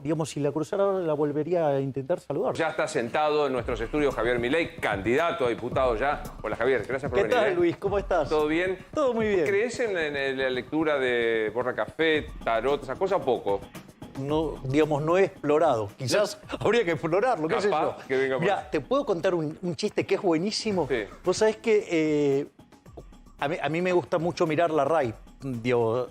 digamos, si la cruzara ahora, la volvería a intentar saludar. Ya está sentado en nuestros estudios Javier Milei, candidato a diputado ya. Hola Javier, gracias por ¿Qué venir. tal, Luis? ¿Cómo estás? ¿Todo bien? Todo muy bien. ¿Crees en la lectura de Borra Café, tarot, esas cosas o poco? No, digamos, no he explorado. Quizás habría que explorarlo, qué sé yo. Capaz que venga por Mira, ahí. te puedo contar un chiste que es buenísimo. Sí. Vos sabés que a mí me gusta mucho mirar la RAI, digo,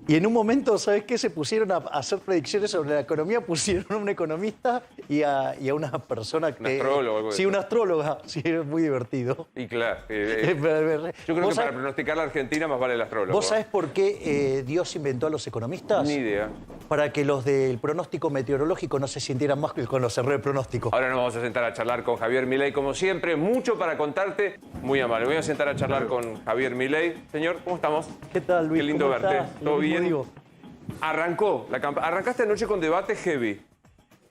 y en un momento, ¿sabés qué? Se pusieron a hacer predicciones sobre la economía, pusieron a un economista y a una persona que... Un astrólogo, algo de Sí, eso. una astróloga. Sí, es muy divertido. Y claro, yo ¿Vos creo que para sabés- pronosticar la Argentina más vale el astrólogo. ¿Vos sabés por qué Dios inventó a los economistas? Ni idea. Para que los del pronóstico meteorológico no se sintieran más que con los errores de pronóstico. Ahora nos vamos a sentar a charlar con Javier Milei, como siempre, mucho para contarte. Muy amable. Voy a sentar a charlar con Javier Milei. Señor, ¿cómo estamos? ¿Qué tal, Luis? Qué lindo ¿Cómo verte. estás? ¿Todo Lo mismo bien? digo. Arrancó la campaña. Arrancaste anoche con debate heavy.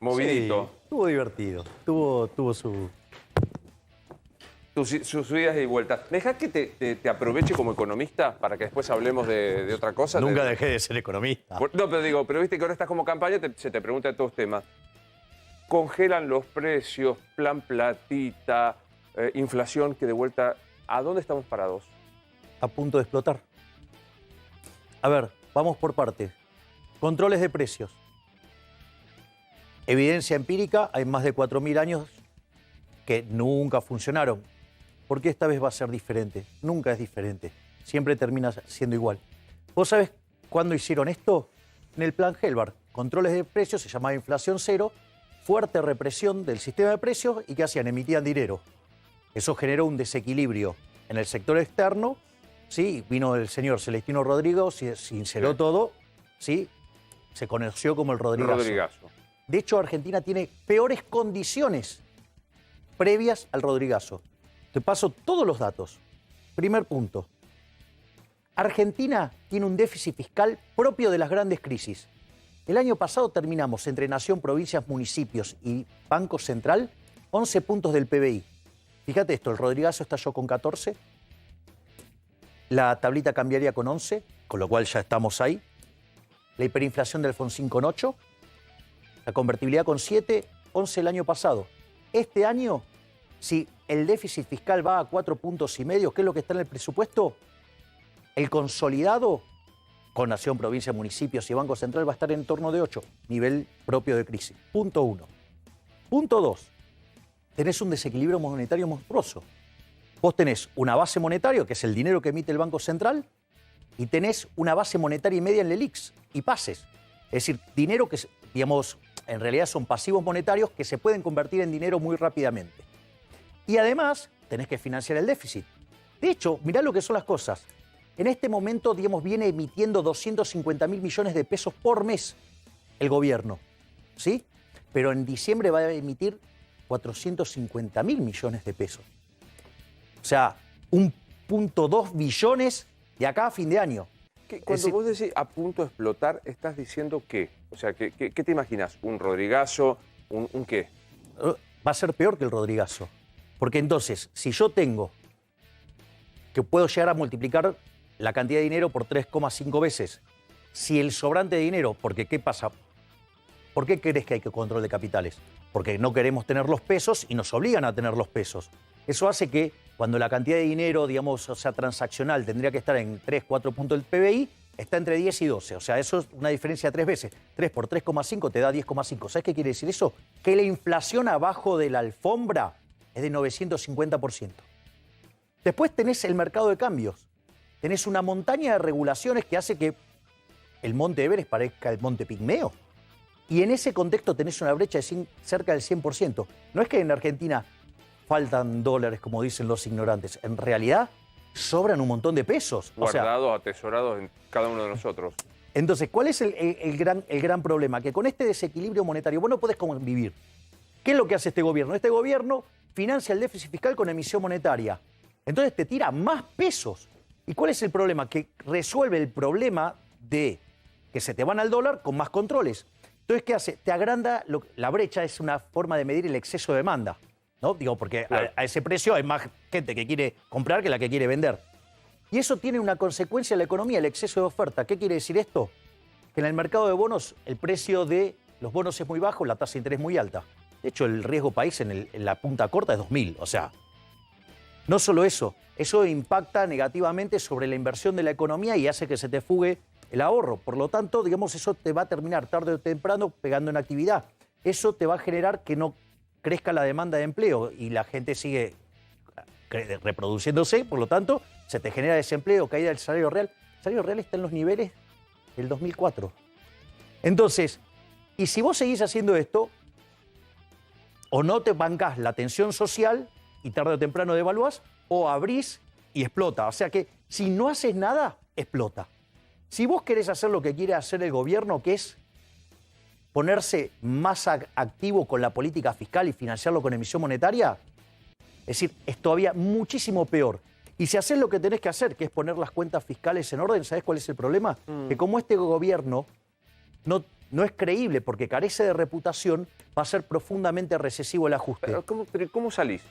Movidito. Sí, estuvo divertido. Tuvo su... Sus subidas y vueltas. ¿Me dejás que te aproveche como economista para que después hablemos de otra cosa? Nunca dejé de ser economista. No, pero viste que ahora estás como campaña, se te pregunta de todos temas. Congelan los precios, plan platita, inflación que de vuelta... ¿A dónde estamos parados? A punto de explotar. A ver, vamos por partes. Controles de precios. Evidencia empírica, hay más de 4.000 años que nunca funcionaron. ¿Por qué esta vez va a ser diferente? Nunca es diferente. Siempre termina siendo igual. ¿Vos sabés cuándo hicieron esto? En el plan Helbart. Controles de precios, se llamaba inflación cero, fuerte represión del sistema de precios y ¿qué hacían? Emitían dinero. Eso generó un desequilibrio en el sector externo. ¿Sí? Vino el señor Celestino Rodríguez, se sinceró todo, ¿sí? Se conoció como el Rodrigazo. Rodrigazo. De hecho, Argentina tiene peores condiciones previas al Rodrigazo. Te paso todos los datos. Primer punto. Argentina tiene un déficit fiscal propio de las grandes crisis. El año pasado terminamos entre nación, provincias, municipios y Banco Central 11 puntos del PBI. Fíjate esto, el Rodrigazo estalló con 14, la tablita cambiaría con 11, con lo cual ya estamos ahí. La hiperinflación del Alfonsín con 8, la convertibilidad con 7, 11 el año pasado. Este año, si el déficit fiscal va a 4,5 puntos, ¿qué es lo que está en el presupuesto? El consolidado con nación, provincia, municipios y Banco Central va a estar en torno de 8, nivel propio de crisis. Punto 1. Punto 2. Tenés un desequilibrio monetario monstruoso. Vos tenés una base monetaria, que es el dinero que emite el Banco Central, y tenés una base monetaria y media en el IX y pases. Es decir, dinero que, digamos, en realidad son pasivos monetarios que se pueden convertir en dinero muy rápidamente. Y además, tenés que financiar el déficit. De hecho, mirá lo que son las cosas. En este momento, digamos, viene emitiendo 250.000 millones de pesos por mes el gobierno, ¿sí? Pero en diciembre va a emitir 450.000 millones de pesos. O sea, 1,2 billones de acá a fin de año. Cuando vos decís a punto de explotar, ¿estás diciendo qué? O sea, ¿qué te imaginas? ¿Un Rodrigazo? ¿Un qué? Va a ser peor que el Rodrigazo. Porque entonces, si yo tengo que puedo llegar a multiplicar la cantidad de dinero por 3,5 veces, si el sobrante de dinero, porque ¿qué pasa? ¿Por qué crees que hay que control de capitales? Porque no queremos tener los pesos y nos obligan a tener los pesos. Eso hace que cuando la cantidad de dinero, digamos, o sea, transaccional tendría que estar en 3, 4 puntos del PBI, está entre 10 y 12. O sea, eso es una diferencia de 3 veces. 3 por 3,5 te da 10,5. ¿Sabes qué quiere decir eso? Que la inflación abajo de la alfombra es de 950%. Después tenés el mercado de cambios. Tenés una montaña de regulaciones que hace que el Monte Everest parezca el Monte Pigmeo. Y en ese contexto tenés una brecha de cerca del 100%. No es que en Argentina faltan dólares, como dicen los ignorantes. En realidad, sobran un montón de pesos. Guardados, atesorados en cada uno de nosotros. Entonces, ¿cuál es el gran problema? Que con este desequilibrio monetario vos no podés convivir. ¿Qué es lo que hace este gobierno? Este gobierno financia el déficit fiscal con emisión monetaria. Entonces te tira más pesos. ¿Y cuál es el problema? Que resuelve el problema de que se te van al dólar con más controles. Entonces, ¿qué hace? Te agranda, la brecha es una forma de medir el exceso de demanda, ¿no? Digo, porque claro, a ese precio hay más gente que quiere comprar que la que quiere vender. Y eso tiene una consecuencia en la economía, el exceso de oferta. ¿Qué quiere decir esto? que en el mercado de bonos el precio de los bonos es muy bajo, la tasa de interés muy alta. De hecho, el riesgo país en la punta corta es 2000. O sea, no solo eso impacta negativamente sobre la inversión de la economía y hace que se te fugue el ahorro. Por lo tanto, digamos, eso te va a terminar tarde o temprano pegando en actividad. Eso te va a generar que no crezca la demanda de empleo y la gente sigue reproduciéndose, por lo tanto, se te genera desempleo, caída del salario real. El salario real está en los niveles del 2004. Entonces, y si vos seguís haciendo esto, o no te bancás la tensión social y tarde o temprano devaluás, o abrís y explota. O sea que si no haces nada, explota. Si vos querés hacer lo que quiere hacer el gobierno, que es ponerse más activo con la política fiscal y financiarlo con emisión monetaria, es decir, es todavía muchísimo peor. Y si haces lo que tenés que hacer, que es poner las cuentas fiscales en orden, ¿sabés cuál es el problema? Que como este gobierno no es creíble porque carece de reputación, va a ser profundamente recesivo el ajuste. Pero ¿cómo salís?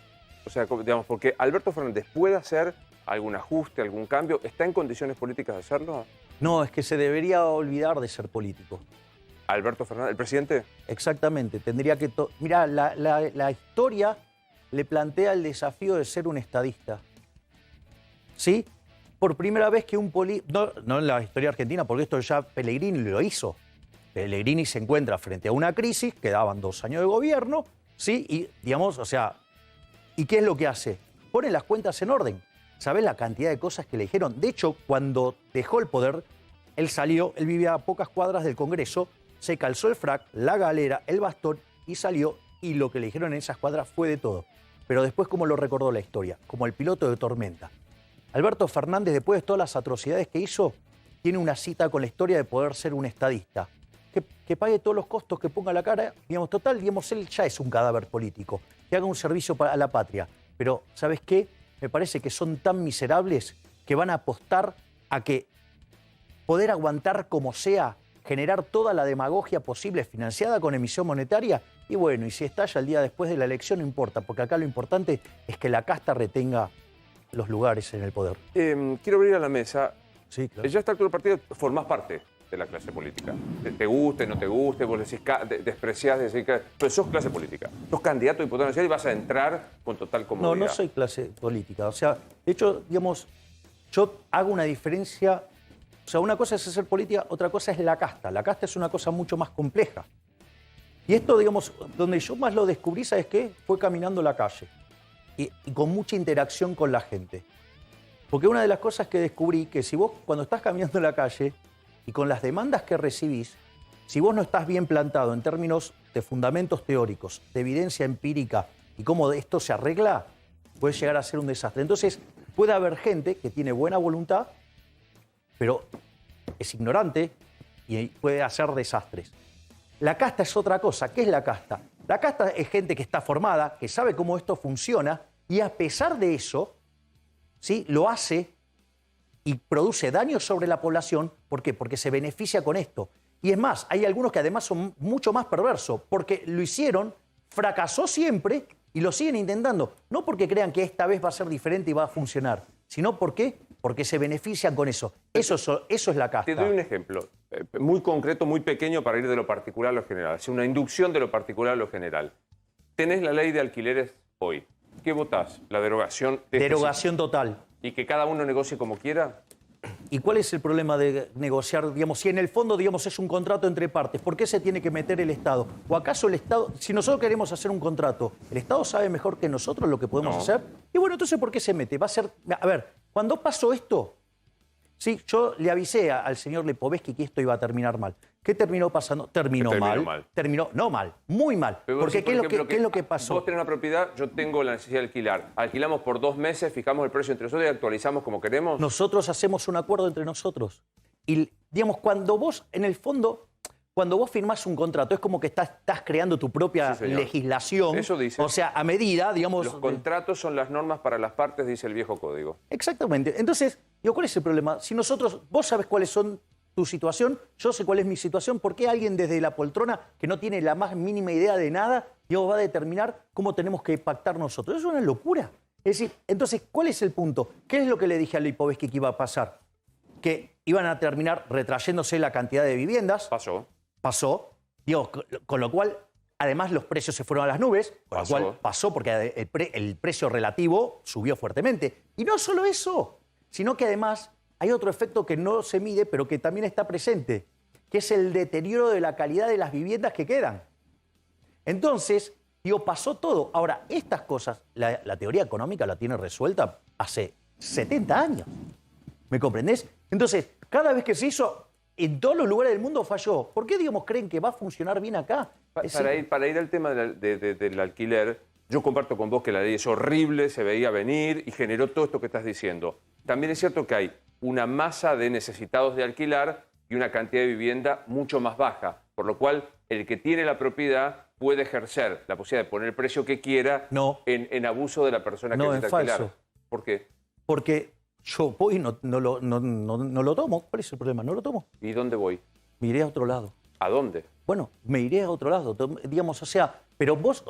O sea, digamos, porque Alberto Fernández puede hacer algún ajuste, algún cambio. ¿Está en condiciones políticas de hacerlo? No, es que se debería olvidar de ser político. ¿Alberto Fernández, el presidente? Exactamente, tendría que... Mirá, la historia le plantea el desafío de ser un estadista. ¿Sí? Por primera vez que un político... No en la historia argentina, porque esto ya Pellegrini lo hizo. Pellegrini se encuentra frente a una crisis, quedaban 2 años de gobierno, ¿sí? Y, digamos, o sea... ¿Y qué es lo que hace? Pone las cuentas en orden. ¿Sabés la cantidad de cosas que le dijeron? De hecho, cuando dejó el poder, él vivía a pocas cuadras del Congreso, se calzó el frac, la galera, el bastón y salió. Y lo que le dijeron en esas cuadras fue de todo. Pero después, ¿cómo lo recordó la historia? Como el piloto de Tormenta. Alberto Fernández, después de todas las atrocidades que hizo, tiene una cita con la historia de poder ser un estadista. Que pague todos los costos, que ponga la cara, digamos, total, digamos, él ya es un cadáver político, que haga un servicio a la patria. Pero, ¿sabes qué? Me parece que son tan miserables que van a apostar a que poder aguantar como sea, generar toda la demagogia posible financiada con emisión monetaria, y bueno, y si estalla el día después de la elección no importa, porque acá lo importante es que la casta retenga los lugares en el poder. Quiero abrir a la mesa. Sí, claro. Ya está todo el partido, formás parte de la clase política. Te guste, no te guste, vos decís, despreciás, decís que... Pero sos clase política. Sos candidato a diputado nacional y vas a entrar con total comodidad. No soy clase política. O sea, de hecho, digamos, yo hago una diferencia. O sea, una cosa es hacer política, otra cosa es la casta. La casta es una cosa mucho más compleja. Y esto, digamos, donde yo más lo descubrí, ¿sabes qué? Fue caminando la calle. Y con mucha interacción con la gente. Porque una de las cosas que descubrí, que si vos cuando estás caminando en la calle y con las demandas que recibís, si vos no estás bien plantado en términos de fundamentos teóricos, de evidencia empírica y cómo esto se arregla, puede llegar a ser un desastre. Entonces, puede haber gente que tiene buena voluntad, pero es ignorante y puede hacer desastres. La casta es otra cosa. ¿Qué es la casta? La casta es gente que está formada, que sabe cómo esto funciona y a pesar de eso, ¿sí? Lo hace y produce daño sobre la población. ¿Por qué? Porque se beneficia con esto. Y es más, hay algunos que además son mucho más perversos, porque lo hicieron, fracasó siempre y lo siguen intentando. No porque crean que esta vez va a ser diferente y va a funcionar, sino porque se benefician con eso. Eso es la casta. Te doy un ejemplo muy concreto, muy pequeño para ir de lo particular a lo general. Es una inducción de lo particular a lo general. Tenés la ley de alquileres hoy. ¿Qué votás? ¿La derogación? Derogación total. ¿Y que cada uno negocie como quiera? ¿Y cuál es el problema de negociar? Digamos, si en el fondo, digamos, es un contrato entre partes, ¿por qué se tiene que meter el Estado? ¿O acaso el Estado, si nosotros queremos hacer un contrato, el Estado sabe mejor que nosotros lo que podemos hacer? Y bueno, entonces, ¿por qué se mete? Va a ser... A ver, cuando pasó esto, sí, yo le avisé al señor Lipovetsky que esto iba a terminar mal. ¿Qué terminó pasando? Terminó mal. No mal, muy mal. Porque ¿qué es lo que pasó? Vos tenés una propiedad, yo tengo la necesidad de alquilar. Alquilamos por 2 meses, fijamos el precio entre nosotros y actualizamos como queremos. Nosotros hacemos un acuerdo entre nosotros. Y, digamos, cuando vos, en el fondo, cuando vos firmás un contrato, es como que estás creando tu propia legislación. Eso dice. O sea, a medida, digamos... Los contratos son las normas para las partes, dice el viejo código. Exactamente. Entonces, digo, ¿cuál es el problema? Si nosotros, vos sabés cuáles son tu situación, yo sé cuál es mi situación, ¿por qué alguien desde la poltrona que no tiene la más mínima idea de nada, digo, va a determinar cómo tenemos que pactar nosotros? Es una locura. Es decir, entonces, ¿cuál es el punto? ¿Qué es lo que le dije a Lipovetsky que iba a pasar? que iban a terminar retrayéndose la cantidad de viviendas. Pasó. Digo, con lo cual, además, los precios se fueron a las nubes, con lo cual pasó porque el precio relativo subió fuertemente. Y no solo eso, sino que además hay otro efecto que no se mide, pero que también está presente, que es el deterioro de la calidad de las viviendas que quedan. Entonces, digo, pasó todo. Ahora, estas cosas, la teoría económica la tiene resuelta hace 70 años. ¿Me comprendés? Entonces, cada vez que se hizo, en todos los lugares del mundo falló. ¿Por qué, digamos, creen que va a funcionar bien acá? Para ir al tema del alquiler, yo comparto con vos que la ley es horrible, se veía venir y generó todo esto que estás diciendo. También es cierto que hay una masa de necesitados de alquilar y una cantidad de vivienda mucho más baja, por lo cual el que tiene la propiedad puede ejercer la posibilidad de poner el precio que quiera en abuso de la persona que necesita alquilar. Falso. ¿Por qué? Porque yo voy y no lo tomo. ¿Cuál es el problema? No lo tomo. ¿Y dónde voy? Me iré a otro lado. ¿A dónde? Bueno, me iré a otro lado, digamos, o sea, pero vos,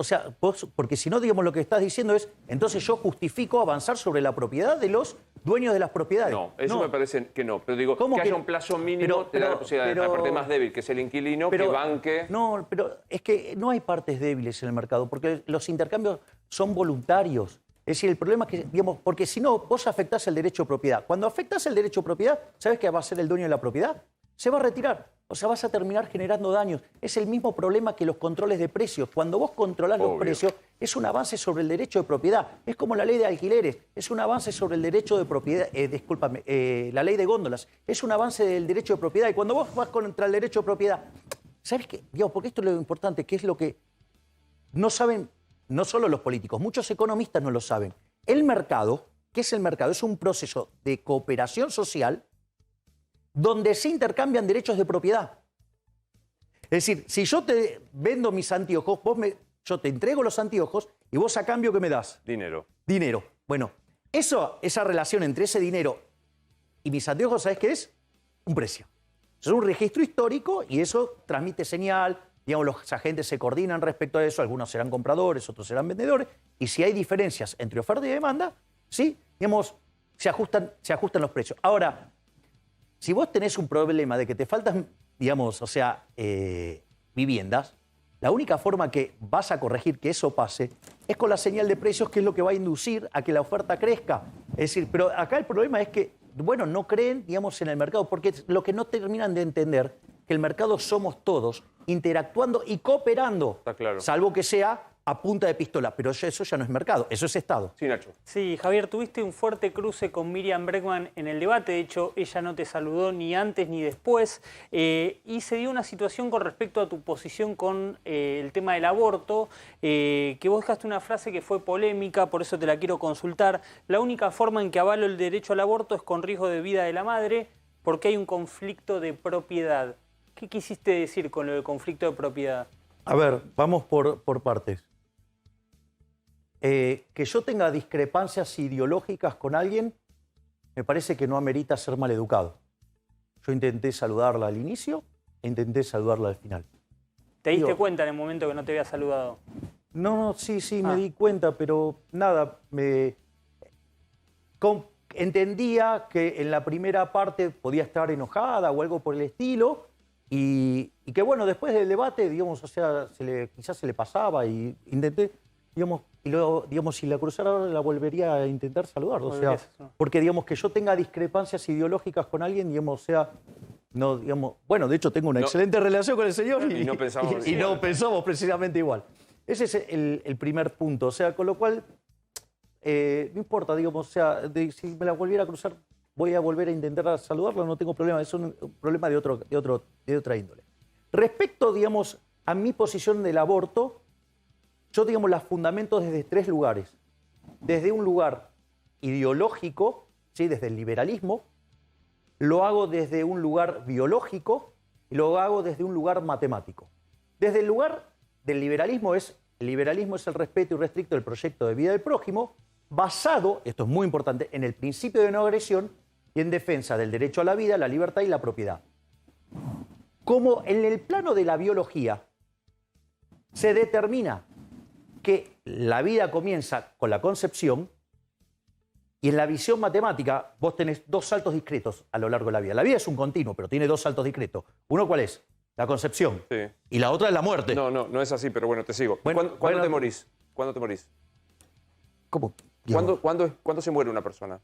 porque si no, digamos, lo que estás diciendo es, entonces yo justifico avanzar sobre la propiedad de los dueños de las propiedades. No, eso me parece que no, pero digo, que haya un plazo mínimo te da la posibilidad de la parte más débil, que es el inquilino, que banque... No, pero es que no hay partes débiles en el mercado, porque los intercambios son voluntarios. Es decir, el problema es que, digamos, porque si no, vos afectás el derecho de propiedad. Cuando afectás el derecho de propiedad, ¿sabes qué va a hacer el dueño de la propiedad? Se va a retirar. O sea, vas a terminar generando daños. Es el mismo problema que los controles de precios. Cuando vos controlás los precios, es un avance sobre el derecho de propiedad. Es como la ley de alquileres. Es un avance sobre el derecho de propiedad. La ley de góndolas. Es un avance del derecho de propiedad. Y cuando vos vas contra el derecho de propiedad, ¿sabes qué? Digamos, porque esto es lo importante, que es lo que no saben, no solo los políticos, muchos economistas no lo saben. El mercado, ¿qué es el mercado? Es un proceso de cooperación social donde se intercambian derechos de propiedad. Es decir, si yo te vendo mis anteojos, yo te entrego los anteojos y vos a cambio, ¿qué me das? Dinero. Dinero. Bueno, esa relación entre ese dinero y mis anteojos, ¿sabes qué es? Un precio. Es un registro histórico y eso transmite señal. Digamos, los agentes se coordinan respecto a eso. Algunos serán compradores, otros serán vendedores. Y si hay diferencias entre oferta y demanda, sí, digamos, se ajustan los precios. Ahora, si vos tenés un problema de que te faltan, digamos, viviendas, la única forma que vas a corregir que eso pase es con la señal de precios, que es lo que va a inducir a que la oferta crezca. Es decir, pero acá el problema es que, bueno, no creen, digamos, en el mercado, porque lo que no terminan de entender, que el mercado somos todos, interactuando y cooperando. Está claro. Salvo que sea a punta de pistola, pero eso ya no es mercado, eso es Estado. Sí, Nacho. Sí, Javier, tuviste un fuerte cruce con Miriam Bregman en el debate, de hecho ella no te saludó ni antes ni después, y se dio una situación con respecto a tu posición con el tema del aborto, que vos dejaste una frase que fue polémica, por eso te la quiero consultar. La única forma en que avalo el derecho al aborto es con riesgo de vida de la madre, porque hay un conflicto de propiedad. ¿Qué quisiste decir con lo del conflicto de propiedad? A ver, vamos por partes. Que yo tenga discrepancias ideológicas con alguien, me parece que no amerita ser maleducado. Yo intenté saludarla al inicio e intenté saludarla al final. ¿Te diste cuenta en el momento que no te había saludado? No, sí, me di cuenta, pero nada, entendía que en la primera parte podía estar enojada o algo por el estilo, y que bueno, después del debate, digamos, o sea, quizás se le pasaba y intenté, digamos, y luego, digamos, si la cruzara la volvería a intentar saludar. O sea, porque, digamos, que yo tenga discrepancias ideológicas con alguien, digamos, o sea, no, digamos, bueno, de hecho tengo una excelente relación con el señor y no pensamos precisamente igual. Ese es el primer punto, o sea, con lo cual, no importa, digamos, o sea, si me la volviera a cruzar, voy a volver a intentar saludarla, no tengo problema, es un problema de otra índole. Respecto, digamos, a mi posición del aborto, yo, digamos, las fundamento desde tres lugares. Desde un lugar ideológico, ¿sí? Desde el liberalismo, lo hago desde un lugar biológico y lo hago desde un lugar matemático. Desde el lugar del liberalismo el liberalismo es el respeto irrestricto del proyecto de vida del prójimo, basado, esto es muy importante, en el principio de no agresión y en defensa del derecho a la vida, la libertad y la propiedad. Como en el plano de la biología se determina que la vida comienza con la concepción, Y en la visión matemática, vos tenés dos saltos discretos a lo largo de la vida. La vida es un continuo, pero tiene dos saltos discretos. ¿Uno cuál es? La concepción. Sí. Y la otra es la muerte. No es así, pero bueno, te sigo. Bueno, ¿Cuándo te morís? ¿Cuándo te morís? ¿Cómo? ¿Cuándo se muere una persona?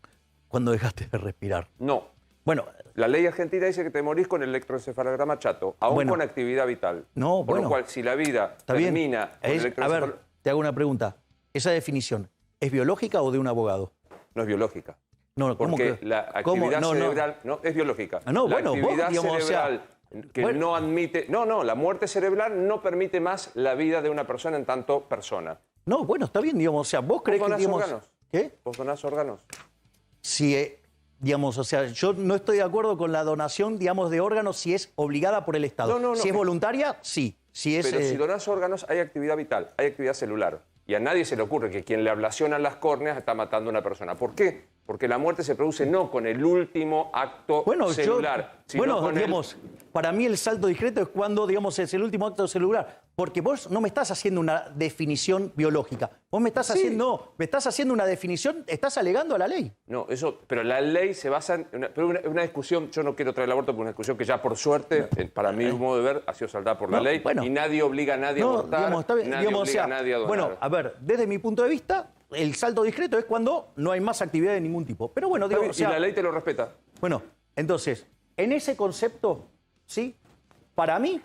Cuando dejaste de respirar. No. Bueno, La ley argentina dice que te morís con el electroencefalograma chato, aún Bueno. con actividad vital. No, Por bueno. lo cual, si la vida está bien. termina con el A ver, electroencefalograma... te hago una pregunta. ¿Esa definición es biológica o de un abogado? No es biológica. No, ¿cómo Porque que? la ¿Cómo? actividad No, no. cerebral no es biológica. Ah, no, la bueno, vos, actividad digamos, o sea, cerebral que bueno. no admite... No, la muerte cerebral no permite más la vida de una persona en tanto persona. No, bueno, está bien, digamos. O sea, vos creés que, donás digamos... órganos? ¿Qué? ¿Vos donás órganos? Si, digamos, o sea, yo no estoy de acuerdo con la donación, digamos, de órganos si es obligada por el Estado. No, si es voluntaria, sí. Si es, Pero si donás órganos, hay actividad vital, hay actividad celular. Y a nadie se le ocurre que quien le ablacionan las córneas está matando a una persona. ¿Por qué? Porque la muerte se produce no con el último acto celular, sino con digamos, para mí el salto discreto es cuando, digamos, es el último acto celular. Porque vos no me estás haciendo una definición biológica. Vos me estás haciendo, me estás haciendo una definición, estás alegando a la ley. No, eso, pero la ley se basa en una discusión. Yo no quiero traer el aborto por una discusión que ya por suerte, para mi modo de ver, ha sido saldada por la ley. Bueno, y nadie obliga a nadie a abortar, digamos, está bien, nadie digamos, obliga o sea, a nadie a donar. Bueno, a ver, desde mi punto de vista, el salto discreto es cuando no hay más actividad de ningún tipo. Pero bueno, digo, o sea, y la ley te lo respeta. Bueno, entonces, en ese concepto, ¿sí? Para mí,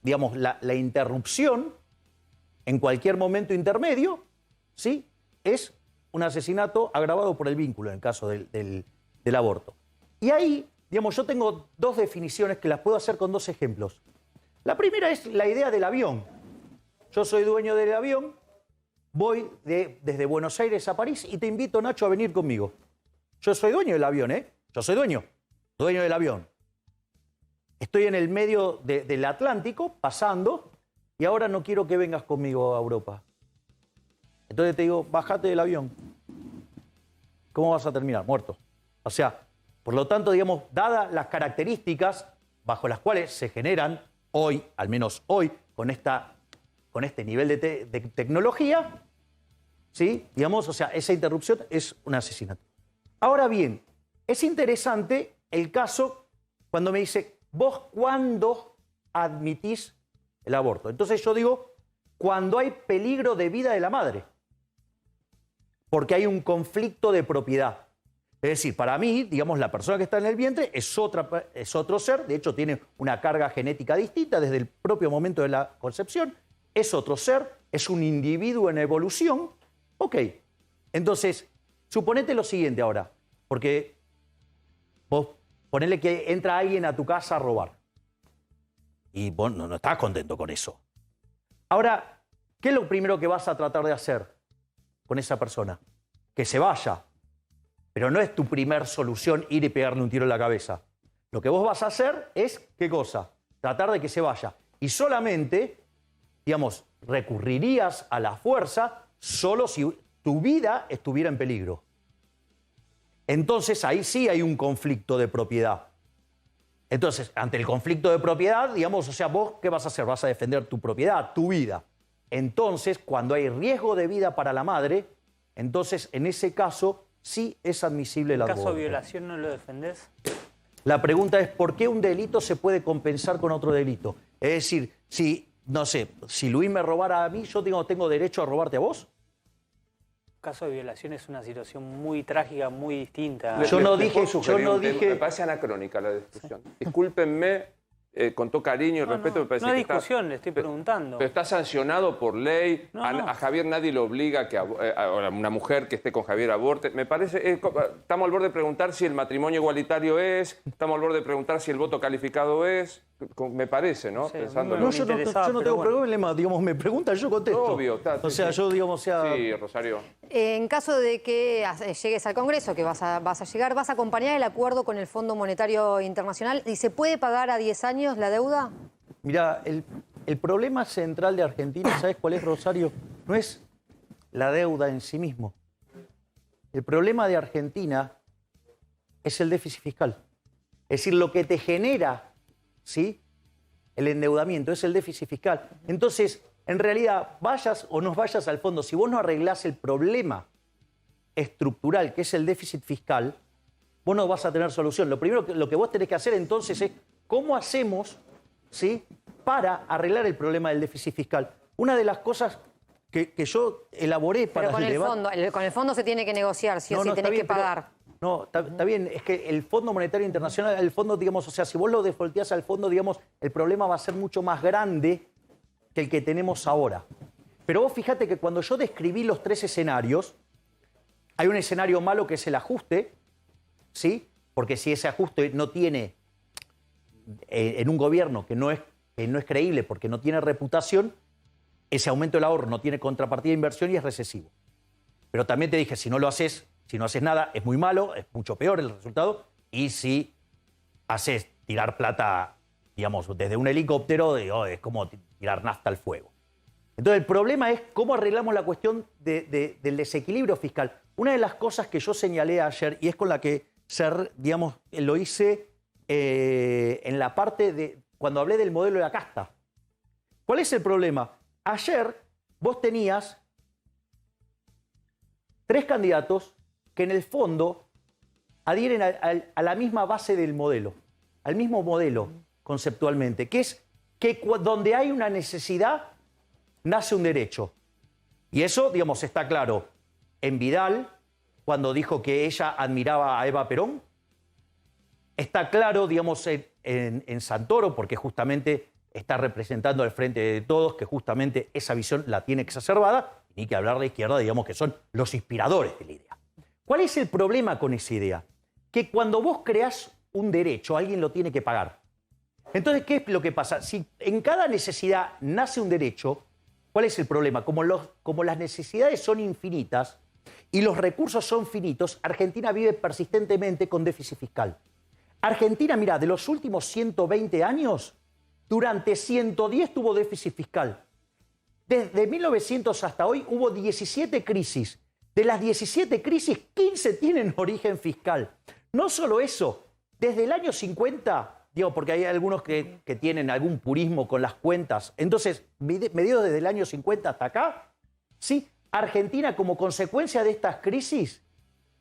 digamos, la interrupción en cualquier momento intermedio, ¿sí? Es un asesinato agravado por el vínculo en el caso del aborto. Y ahí, digamos, yo tengo dos definiciones que las puedo hacer con dos ejemplos. La primera es la idea del avión. Yo soy dueño del avión, voy desde Buenos Aires a París y te invito, Nacho, a venir conmigo. Yo soy dueño del avión, ¿eh? Yo soy dueño del avión. Estoy en el medio del Atlántico, pasando, y ahora no quiero que vengas conmigo a Europa. Entonces te digo, bájate del avión. ¿Cómo vas a terminar? Muerto. O sea, por lo tanto, digamos, dadas las características bajo las cuales se generan hoy, al menos hoy, con este nivel de tecnología, ¿sí? Digamos, o sea, esa interrupción es un asesinato. Ahora bien, es interesante el caso cuando me dice, ¿vos cuándo admitís el aborto? Entonces yo digo, cuando hay peligro de vida de la madre, porque hay un conflicto de propiedad. Es decir, para mí, digamos, la persona que está en el vientre es otro ser, de hecho tiene una carga genética distinta desde el propio momento de la concepción, es otro ser, es un individuo en evolución. Ok, entonces, suponete lo siguiente ahora, porque vos ponele que entra alguien a tu casa a robar. Y vos no estás contento con eso. Ahora, ¿qué es lo primero que vas a tratar de hacer con esa persona? Que se vaya. Pero no es tu primer solución ir y pegarle un tiro en la cabeza. Lo que vos vas a hacer es, ¿qué cosa? Tratar de que se vaya. Y solamente, digamos, recurrirías a la fuerza solo si tu vida estuviera en peligro. Entonces ahí sí hay un conflicto de propiedad. Entonces, ante el conflicto de propiedad, digamos, o sea, vos, ¿qué vas a hacer? Vas a defender tu propiedad, tu vida. Entonces, cuando hay riesgo de vida para la madre, entonces, en ese caso, sí es admisible el aborto. ¿En caso de violación no lo defendés? La pregunta es, ¿por qué un delito se puede compensar con otro delito? Es decir, si, no sé, si Luis me robara a mí, ¿yo tengo derecho a robarte a vos? Caso de violación es una situación muy trágica, muy distinta. Yo no ¿Le dije, puedo sugerir yo no un tema? dije. Me parece anacrónica la discusión. Discúlpenme, con todo cariño y respeto, me parece no que es discusión, le estoy preguntando. Pero está sancionado por ley. No. A Javier nadie lo obliga a que a una mujer que esté con Javier aborte. Me parece, estamos al borde de preguntar si el matrimonio igualitario es, estamos al borde de preguntar si el voto calificado es. Me parece, ¿no? Sí, Pensándolo. No, yo no tengo problema, digamos, me preguntan, yo contesto. Obvio, o sea, yo, digamos, Sí, Rosario. En caso de que llegues al Congreso, que vas a llegar, ¿vas a acompañar el acuerdo con el Fondo Monetario Internacional? ¿Y se puede pagar a 10 años la deuda? Mirá, el problema central de Argentina, ¿sabes cuál es, Rosario? No es la deuda en sí mismo. El problema de Argentina es el déficit fiscal. Es decir, lo que te genera, ¿sí?, el endeudamiento es el déficit fiscal. Entonces, en realidad, vayas o no vayas al fondo, si vos no arreglás el problema estructural, que es el déficit fiscal, vos no vas a tener solución. Lo primero lo que vos tenés que hacer entonces es cómo hacemos, ¿sí?, para arreglar el problema del déficit fiscal. Una de las cosas que yo elaboré para Pero con el fondo se tiene que negociar, sí o sí, tenés que pagar. No, está bien, es que el Fondo Monetario Internacional, el fondo, digamos, o sea, si vos lo defaulteás al fondo, digamos, el problema va a ser mucho más grande que el que tenemos ahora. Pero vos fíjate que cuando yo describí los 3 escenarios, hay un escenario malo que es el ajuste, ¿sí? Porque si ese ajuste no tiene, en un gobierno que no es creíble porque no tiene reputación, ese aumento del ahorro no tiene contrapartida de inversión y es recesivo. Pero también te dije, si no haces nada, es muy malo, es mucho peor el resultado. Y si haces tirar plata, digamos, desde un helicóptero, es como tirar nafta al fuego. Entonces, el problema es cómo arreglamos la cuestión del desequilibrio fiscal. Una de las cosas que yo señalé ayer, y es con la que, digamos, lo hice en la parte de cuando hablé del modelo de la casta. ¿Cuál es el problema? Ayer vos tenías 3 candidatos que en el fondo adhieren a la misma base del modelo, al mismo modelo conceptualmente, que es que donde hay una necesidad, nace un derecho. Y eso, digamos, está claro en Vidal, cuando dijo que ella admiraba a Eva Perón. Está claro, digamos, en Santoro, porque justamente está representando al Frente de Todos, que justamente esa visión la tiene exacerbada, y ni que hablar de la izquierda, digamos, que son los inspiradores de la idea. ¿Cuál es el problema con esa idea? Que cuando vos creás un derecho, alguien lo tiene que pagar. Entonces, ¿qué es lo que pasa? Si en cada necesidad nace un derecho, ¿cuál es el problema? Como las necesidades son infinitas y los recursos son finitos, Argentina vive persistentemente con déficit fiscal. Argentina, mira, de los últimos 120 años, durante 110 tuvo déficit fiscal. Desde 1900 hasta hoy hubo 17 crisis. De las 17 crisis, 15 tienen origen fiscal. No solo eso, desde el año 50, digo, porque hay algunos que tienen algún purismo con las cuentas, entonces, medido desde el año 50 hasta acá, ¿sí? Argentina, como consecuencia de estas crisis,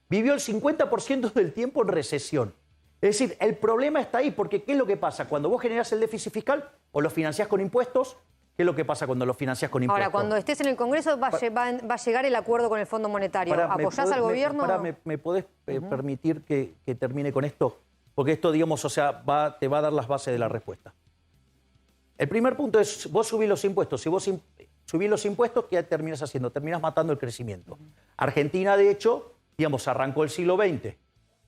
vivió el 50% del tiempo en recesión. Es decir, el problema está ahí, porque ¿qué es lo que pasa? Cuando vos generás el déficit fiscal o lo financiás con impuestos, ¿qué es lo que pasa cuando lo financiás con impuestos? Ahora, cuando estés en el Congreso va a llegar el acuerdo con el Fondo Monetario. ¿Apoyás al gobierno? ¿Me podés permitir que termine con esto? Porque esto, digamos, o sea, te va a dar las bases de la respuesta. El primer punto es, vos subís los impuestos. Si vos subís los impuestos, ¿qué terminás haciendo? Terminás matando el crecimiento. Argentina, de hecho, digamos, arrancó el siglo XX,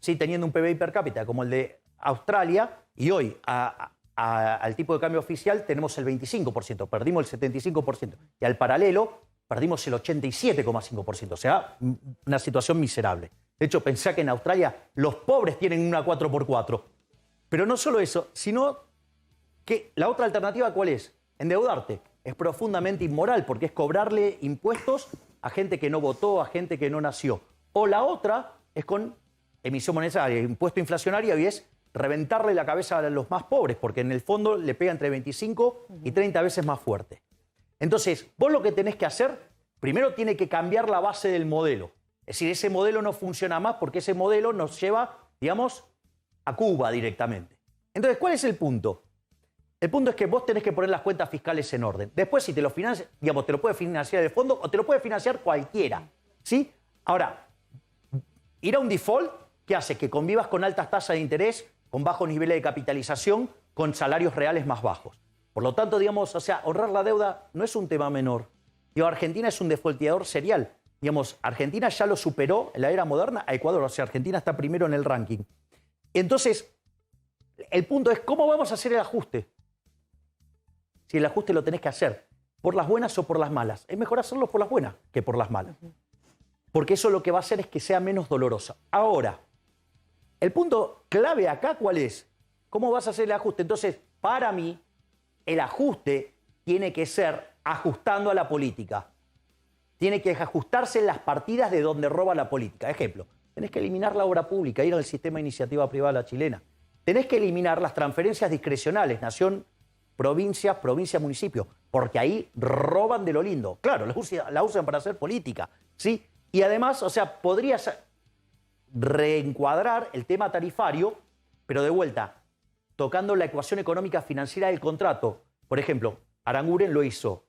¿sí?, teniendo un PBI per cápita como el de Australia, y hoy, al tipo de cambio oficial, tenemos el 25%, perdimos el 75%, y al paralelo, perdimos el 87,5%, o sea, una situación miserable. De hecho, pensá que en Australia los pobres tienen una 4x4. Pero no solo eso, sino que la otra alternativa, ¿cuál es? Endeudarte. Es profundamente inmoral, porque es cobrarle impuestos a gente que no votó, a gente que no nació. O la otra es con emisión monetaria, impuesto inflacionario, y es reventarle la cabeza a los más pobres, porque en el fondo le pega entre 25 y 30 veces más fuerte. Entonces, vos lo que tenés que hacer, primero tiene que cambiar la base del modelo. Es decir, ese modelo no funciona más porque ese modelo nos lleva, digamos, a Cuba directamente. Entonces, ¿cuál es el punto? El punto es que vos tenés que poner las cuentas fiscales en orden. Después, si te lo financias, digamos, te lo puede financiar el fondo o te lo puede financiar cualquiera, ¿sí? Ahora, ir a un default, ¿qué hace? Que convivas con altas tasas de interés, con bajos niveles de capitalización, con salarios reales más bajos. Por lo tanto, digamos, o sea, ahorrar la deuda no es un tema menor. Digo, Argentina es un defaulteador serial. Digamos, Argentina ya lo superó en la era moderna a Ecuador. O sea, Argentina está primero en el ranking. Entonces, el punto es, ¿cómo vamos a hacer el ajuste? Si el ajuste lo tenés que hacer, ¿por las buenas o por las malas? Es mejor hacerlo por las buenas que por las malas. Porque eso lo que va a hacer es que sea menos dolorosa. Ahora, el punto clave acá, ¿cuál es? ¿Cómo vas a hacer el ajuste? Entonces, para mí, el ajuste tiene que ser ajustando a la política. Tiene que ajustarse en las partidas de donde roba la política. Ejemplo, tenés que eliminar la obra pública, ir al sistema de iniciativa privada la chilena. Tenés que eliminar las transferencias discrecionales, nación, provincia, municipio, porque ahí roban de lo lindo. Claro, la usan para hacer política, ¿sí? Y además, o sea, podrías reencuadrar el tema tarifario, pero de vuelta, tocando la ecuación económica financiera del contrato. Por ejemplo, Aranguren lo hizo,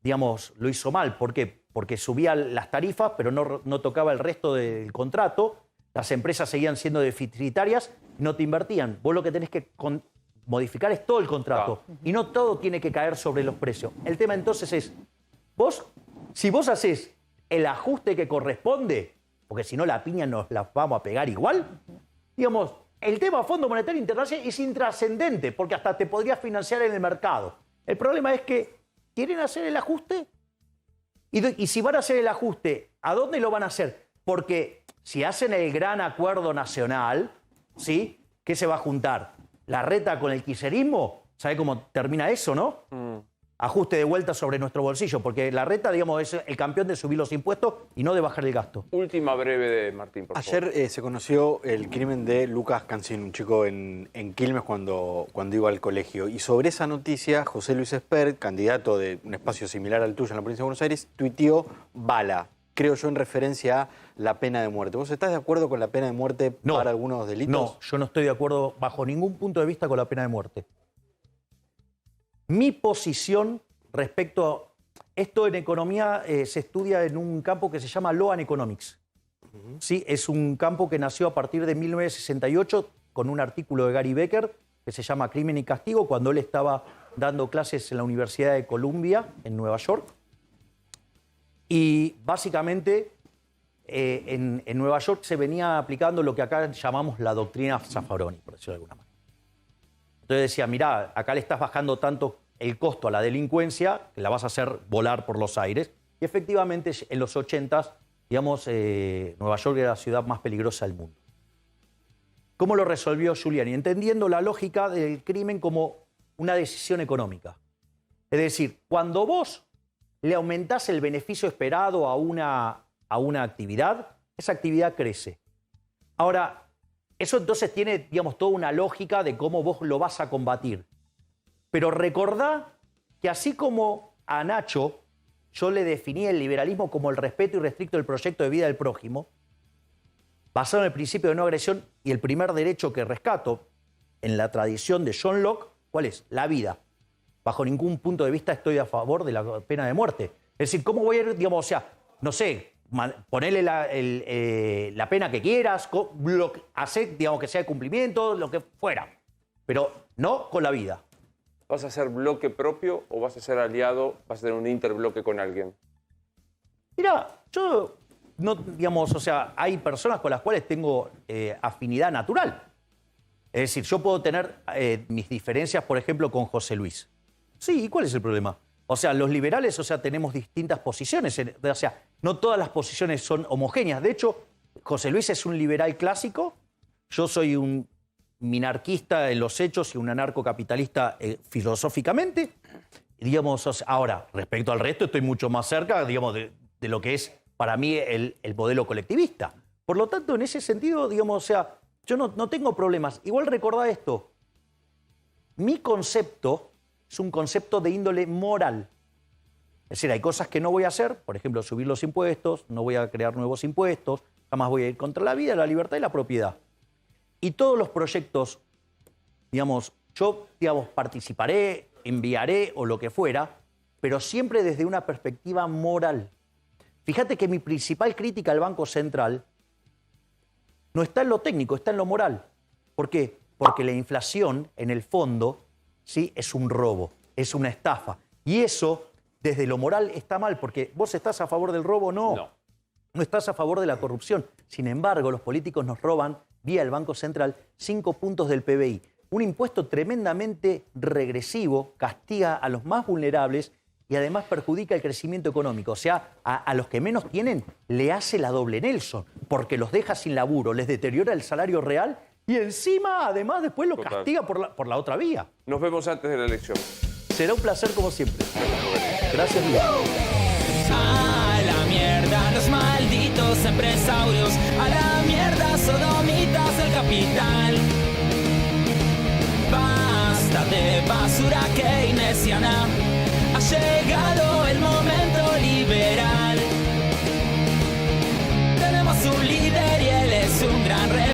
digamos, lo hizo mal. ¿Por qué? Porque subía las tarifas, pero no tocaba el resto del contrato. Las empresas seguían siendo deficitarias y no te invertían. Vos lo que tenés que modificar es todo el contrato. Y no todo tiene que caer sobre los precios. El tema entonces es, si vos haces el ajuste que corresponde, porque si no la piña nos la vamos a pegar igual, digamos, el tema Fondo Monetario Internacional es intrascendente, porque hasta te podrías financiar en el mercado. El problema es que quieren hacer el ajuste y si van a hacer el ajuste, ¿a dónde lo van a hacer? Porque si hacen el gran acuerdo nacional, ¿sí? ¿Qué se va a juntar? ¿La reta con el kirchnerismo? ¿Sabe cómo termina eso, no? Ajuste de vuelta sobre nuestro bolsillo, porque la reta, digamos, es el campeón de subir los impuestos y no de bajar el gasto. Última breve de Martín, por favor. Ayer se conoció el crimen de Lucas Cancín, un chico en Quilmes cuando iba al colegio. Y sobre esa noticia, José Luis Espert, candidato de un espacio similar al tuyo en la provincia de Buenos Aires, tuiteó bala, creo yo en referencia a la pena de muerte. ¿Vos estás de acuerdo con la pena de muerte para algunos delitos? No, yo no estoy de acuerdo bajo ningún punto de vista con la pena de muerte. Mi posición respecto a esto en economía se estudia en un campo que se llama Law and Economics. ¿Sí? Es un campo que nació a partir de 1968 con un artículo de Gary Becker que se llama Crimen y Castigo, cuando él estaba dando clases en la Universidad de Columbia, en Nueva York. Y básicamente en Nueva York se venía aplicando lo que acá llamamos la doctrina Zaffaroni, por decirlo de alguna manera. Entonces decía, mirá, acá le estás bajando tanto el costo a la delincuencia que la vas a hacer volar por los aires. Y efectivamente en los 80s, digamos, Nueva York era la ciudad más peligrosa del mundo. ¿Cómo lo resolvió Giuliani? Entendiendo la lógica del crimen como una decisión económica. Es decir, cuando vos le aumentás el beneficio esperado a una actividad, esa actividad crece. Ahora, eso entonces tiene, digamos, toda una lógica de cómo vos lo vas a combatir. Pero recordá que así como a Nacho yo le definí el liberalismo como el respeto irrestricto del proyecto de vida del prójimo, basado en el principio de no agresión, y el primer derecho que rescato en la tradición de John Locke, ¿cuál es? La vida. Bajo ningún punto de vista estoy a favor de la pena de muerte. Es decir, ¿cómo voy a ir, digamos, o sea, no sé, ponerle la pena que quieras, hacer, digamos, que sea de cumplimiento, lo que fuera, pero no con la vida. ¿Vas a hacer bloque propio o vas a ser aliado, vas a tener un interbloque con alguien? Mira, yo, no, digamos, o sea, hay personas con las cuales tengo afinidad natural. Es decir, yo puedo tener mis diferencias, por ejemplo, con José Luis. Sí, ¿y cuál es el problema? O sea, los liberales, o sea, tenemos distintas posiciones. O sea, no todas las posiciones son homogéneas. De hecho, José Luis es un liberal clásico. Yo soy un minarquista en los hechos y un anarcocapitalista filosóficamente. Digamos, ahora, respecto al resto, estoy mucho más cerca, digamos, de lo que es para mí el modelo colectivista. Por lo tanto, en ese sentido, digamos, o sea, yo no tengo problemas. Igual recordá esto. Mi concepto es un concepto de índole moral. Es decir, hay cosas que no voy a hacer, por ejemplo, subir los impuestos, no voy a crear nuevos impuestos, jamás voy a ir contra la vida, la libertad y la propiedad. Y todos los proyectos, digamos, yo, digamos, participaré, enviaré o lo que fuera, pero siempre desde una perspectiva moral. Fíjate que mi principal crítica al Banco Central no está en lo técnico, está en lo moral. ¿Por qué? Porque la inflación, en el fondo, ¿sí?, es un robo, es una estafa. Y eso, desde lo moral, está mal, porque vos estás a favor del robo, no. No estás a favor de la corrupción. Sin embargo, los políticos nos roban, vía el Banco Central, 5 puntos del PBI. Un impuesto tremendamente regresivo, castiga a los más vulnerables y además perjudica el crecimiento económico. O sea, a los que menos tienen le hace la doble Nelson, porque los deja sin laburo, les deteriora el salario real y encima, además, después los castiga por la otra vía. Nos vemos antes de la elección. Será un placer como siempre. Gracias, Miguel. A la mierda los malditos empresarios, a la mierda sodomitas del capital. Basta de basura keynesiana, ha llegado